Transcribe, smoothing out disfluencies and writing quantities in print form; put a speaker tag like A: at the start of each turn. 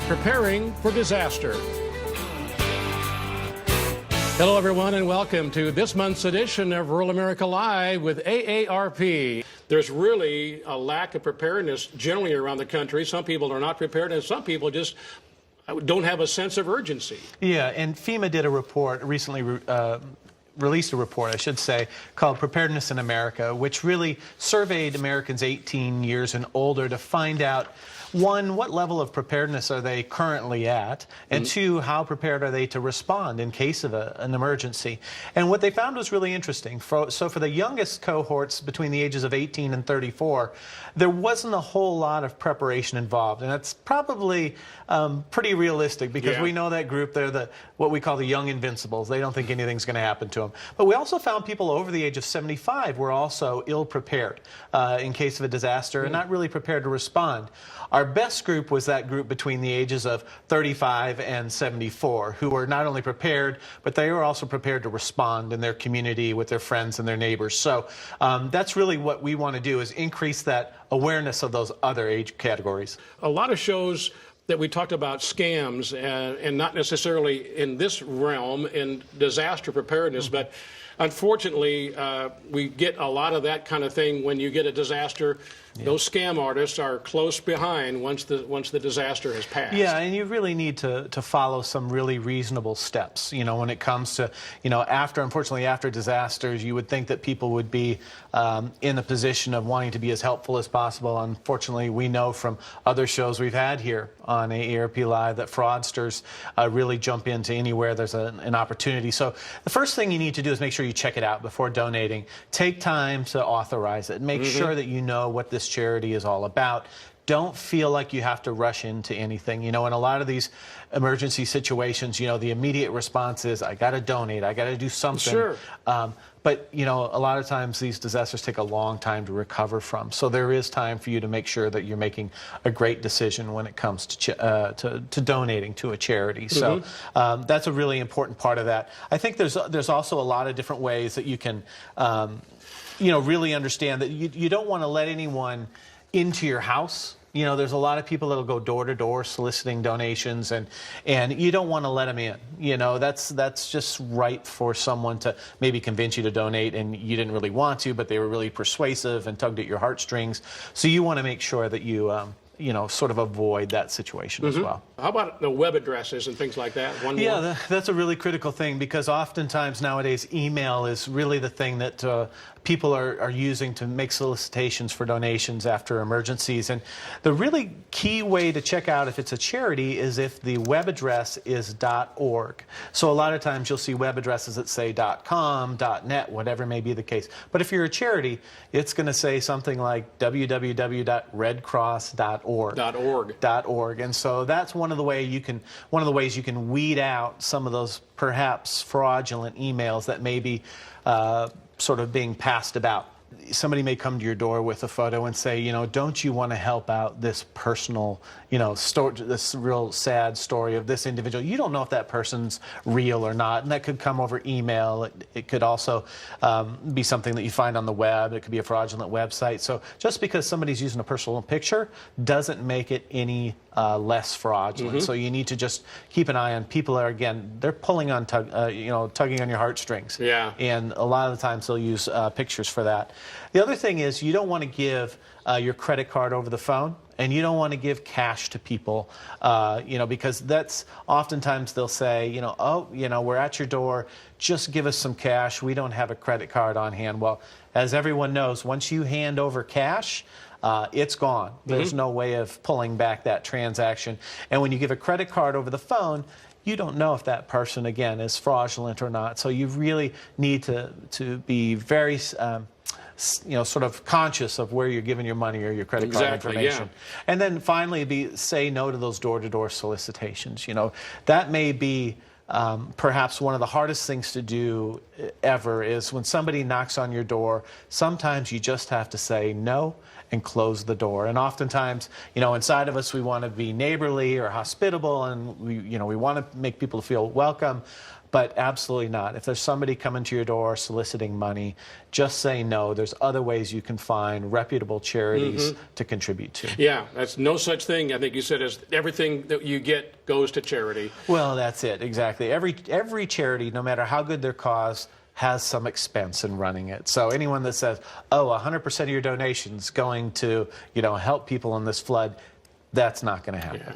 A: preparing for disaster. Hello, everyone, and welcome to this month's edition of Rural America Live with AARP. There's really a lack of preparedness generally around the country. Some people are not prepared, and some people just don't have a sense of urgency.
B: Yeah, and FEMA did a report recently, released a report, I should say, called Preparedness in America, which really surveyed Americans 18 years and older to find out, one, what level of preparedness are they currently at, and two, how prepared are they to respond in case of an emergency. And what they found was really interesting. So for the youngest cohorts between the ages of 18 and 34, there wasn't a whole lot of preparation involved, and that's probably pretty realistic because we know that group, they're what we call the young invincibles. They don't think anything's going to happen to them. But we also found people over the age of 75 were also ill-prepared in case of a disaster and not really prepared to respond. Our best group was that group between the ages of 35 and 74, who were not only prepared, but they were also prepared to respond in their community with their friends and their neighbors. So that's really what we want to do, is increase that awareness of those other age categories.
A: A lot of shows that we talked about scams and not necessarily in this realm in disaster preparedness, but unfortunately we get a lot of that kind of thing when you get a disaster. Those scam artists are close behind once the disaster has passed. Yeah,
B: and you really need to follow some really reasonable steps. You know, when it comes to, unfortunately after disasters, you would think that people would be in a position of wanting to be as helpful as possible. Unfortunately, we know from other shows we've had here on AARP Live that fraudsters really jump into anywhere there's an opportunity. So the first thing you need to do is make sure you check it out before donating. Take time to authorize it. Make sure that you know what this charity is all about. Don't feel like you have to rush into anything. You know, in a lot of these emergency situations, the immediate response is, I got to donate, I got to do something.
A: Sure.
B: But, a lot of times these disasters take a long time to recover from. So there is time for you to make sure that you're making a great decision when it comes to donating to a charity. So that's a really important part of that. I think there's also a lot of different ways that you can, really understand that you don't want to let anyone into your house. There's a lot of people that'll go door to door soliciting donations, and you don't want to let them in. That's just right for someone to maybe convince you to donate, and you didn't really want to, but they were really persuasive and tugged at your heartstrings. So you want to make sure that you sort of avoid that situation as well.
A: How about the web addresses and things like that?
B: That's a really critical thing, because oftentimes nowadays email is really the thing that people are using to make solicitations for donations after emergencies. And the really key way to check out if it's a charity is if the web address is .org. So a lot of times you'll see web addresses that say .com, .net, whatever may be the case. But if you're a charity, it's going to say something like www.redcross.org. And so that's one of the ways you can weed out some of those perhaps fraudulent emails that may be sort of being passed about. Somebody may come to your door with a photo and say, don't you want to help out this personal, this real sad story of this individual? You don't know if that person's real or not, and that could come over email. It could also be something that you find on the web. It could be a fraudulent website. So just because somebody's using a personal picture doesn't make it any less fraudulent. So you need to just keep an eye on people. They're pulling on, tugging on your heartstrings.
A: Yeah.
B: And a lot of the times they'll use pictures for that. The other thing is, you don't want to give your credit card over the phone, and you don't want to give cash to people, because that's oftentimes they'll say, we're at your door, just give us some cash. We don't have a credit card on hand. Well, as everyone knows, once you hand over cash, it's gone. There's no way of pulling back that transaction. And when you give a credit card over the phone, you don't know if that person, again, is fraudulent or not. So you really need to be very sort of conscious of where you're giving your money or your credit card information. And then finally, say no to those door-to-door solicitations. That may be perhaps one of the hardest things to do ever, is when somebody knocks on your door, sometimes you just have to say no and close the door. And oftentimes, inside of us, we want to be neighborly or hospitable, and we want to make people feel welcome. but absolutely not. If there's somebody coming to your door soliciting money, just say no. There's other ways you can find reputable charities to contribute to.
A: Yeah, that's no such thing, I think you said, as everything that you get goes to charity.
B: Well, that's it, exactly. Every charity, no matter how good their cause, has some expense in running it. So anyone that says, oh, 100% of your donations going to, help people in this flood, that's not going to happen.
A: Yeah.